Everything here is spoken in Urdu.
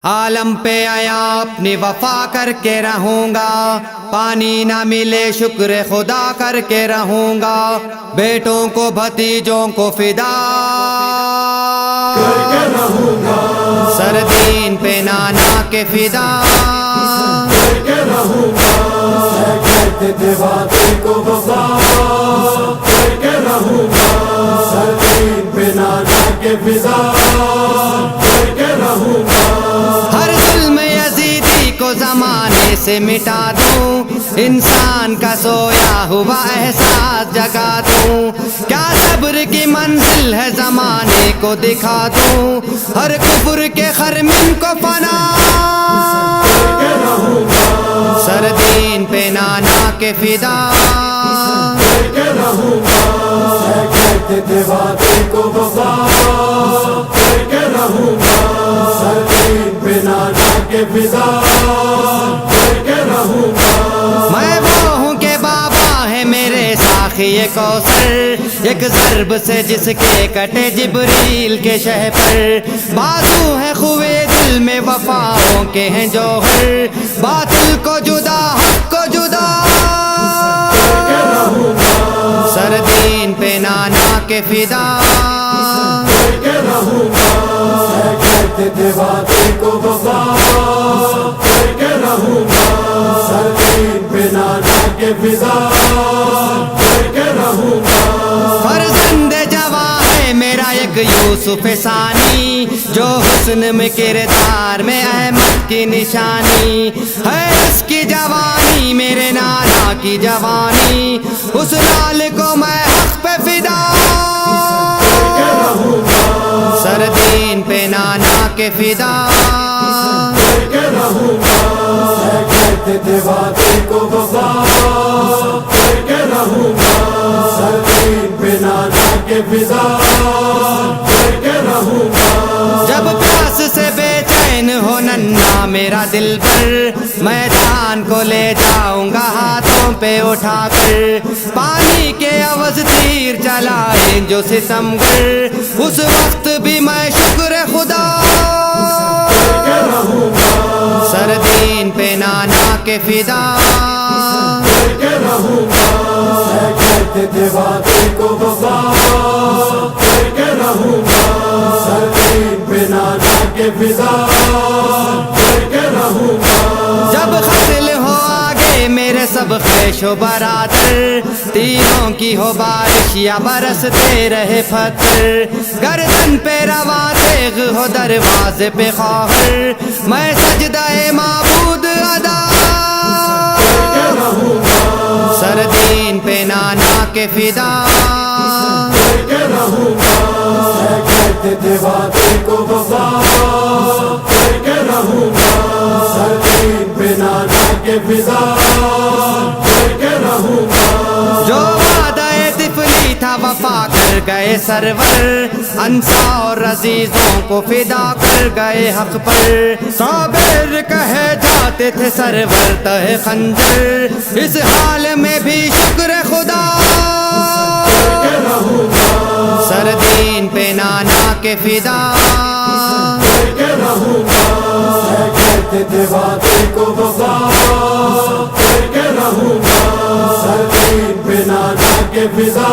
عالم پہ آیا اپنی وفا کر کے رہوں گا، پانی نہ ملے شکر خدا کر کے رہوں گا، بیٹوں کو بھتیجوں کو فدا کر کے رہوں گا، سر دین پہ نانا کے فدا کر کے رہوں گا، کہتے تھے وعدے کو وفا کر کے رہوں گا، سر دین پہ نانا کے فدا کر کے رہوں گا، ہر ظلم یزیدی کو زمانے سے مٹا دوں، انسان کا سویا ہوا احساس جگا دوں، کیا صبر کی منزل ہے زمانے کو دکھا دوں، ہر کفر کے خرمن کو فنا کر کے رہوں گا، سر دین پہ نانا کے فدا کر کے رہوں گا، کہتے تھے وعدے کو وفا کر کے رہوں گا، سر دین پہ نانا کے فدا کر کے رہوں گا، میں وہ ہوں کہ بابا ہے میرے ساقی کوثر، ایک ضرب سے جس کے کٹے جبریل کے شہ پر، بازو ہے خوے دل میں وفاؤں کے ہیں جوہر، باطل کو جدا حق کو جدا کر کے رہوں گا، سر دین پہ نانا کے فدا کر کے رہوں گا، کہتے تھے وعدے کو وفا کر کے رہوں گا، سر دین پہ نانا کے فدا کر کے رہوں گا، فرزند جواں ہے میرا ایک یوسف ثانی، جو حسن میں کردار میں احمد کی نشانی ہے، اس کی جوانی میرے نانا کی جوانی، اس لال کو میں حق پہ فدا کر کے رہوں گا، سر دین پہ نانا کے فدا کر کے رہوں گا، کہتے تھے وعدے کو وفا کر کے رہوں گا، سر دین پہ نانا کے فدا کر کے رہوں گا، جب پیاس سے بے چین ہو ننھا میرا دل پر، میدان کو لے جاؤں گا ہاتھوں پہ اٹھا کر، پانی کے عوض تیر چلائیں جو ستمگر، اس وقت بھی میں شکر خدا کر کے رہوں گا، سر دین پہ نانا کے فدا کر کے رہوں گا، کہتے تھے وعدے کو وفا کر کے رہوں گا، سر دین پہ نانا کے فدا کر کے رہوں گا، جب قتل ہو آگے میرے سب خیش و برادر، تیروں کی ہو بارش یا برستے رہے پتھر، گردن پہ رواں تیغ ہو دروازے پہ خواہر، میں سجدہ معبود ادا کر کے رہوں گا، سر دین پہ نانا کے فدا کر کے رہوں گا، کہتے تھے وعدے کو وفا کر کے رہوں گا، سر دین پہ نانا کے فدا کر کے رہوں گا، جو وعدہ طفلی تھا وفا کر گئے سرور، انصار عزیزوں کو فدا کر گئے حق پر، صابر کہے جاتے تھے سرور تہ خنجر، اس حال میں بھی شکر خدا کر کے رہوں گا، سر دین پہ نانا کے فدا کر کے رہوں گا، کہتے تھے وعدے کو وفا کر کے رہوں گا، سر دین پہ نانا کے فدا